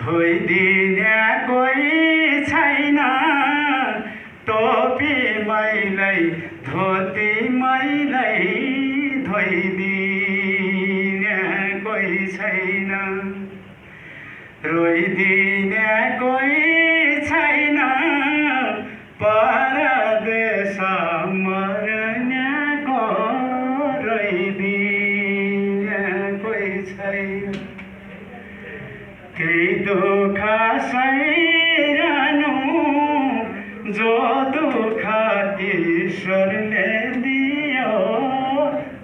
धोइदिने कोही छैन, टोपी मैलै धोती मैलै धोइदिने कोही छैन, रोइदिने कोही छैन, परदेश मर्नेको रोइदिने कोही छैन। केही दुःख सहिरहनु जो दुःख ईश्वरले दियो,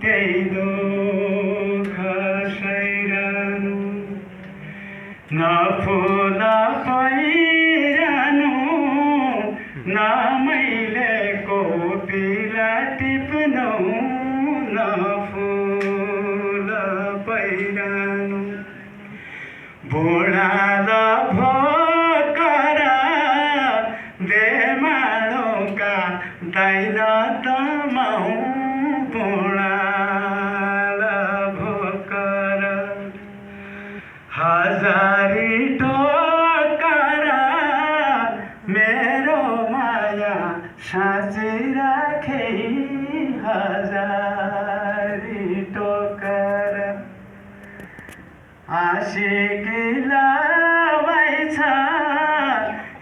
त्यही दुःख सहिरहनु। न फुल पहिरहनु, न मैले कोपिला टिप्नु, न फुल पहिरहनु। बुढा भोकर देमाडोका दैन तमाउ, बुढा भोकर हजारी टोकर मेरो माया साँची राखे, हजारी टोकर आशिकीलाई छ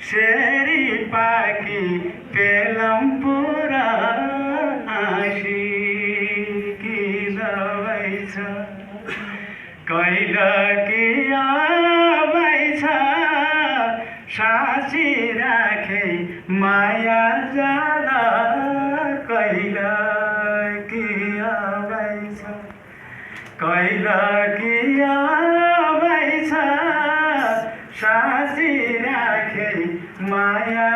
शेरी पाकी पेलमपुर, आशिकीलाई छ कैलकी आबै छ साँची राखे माया जाला, कैलकी आबै छ, कैलकी आबै छ साँची राखे माया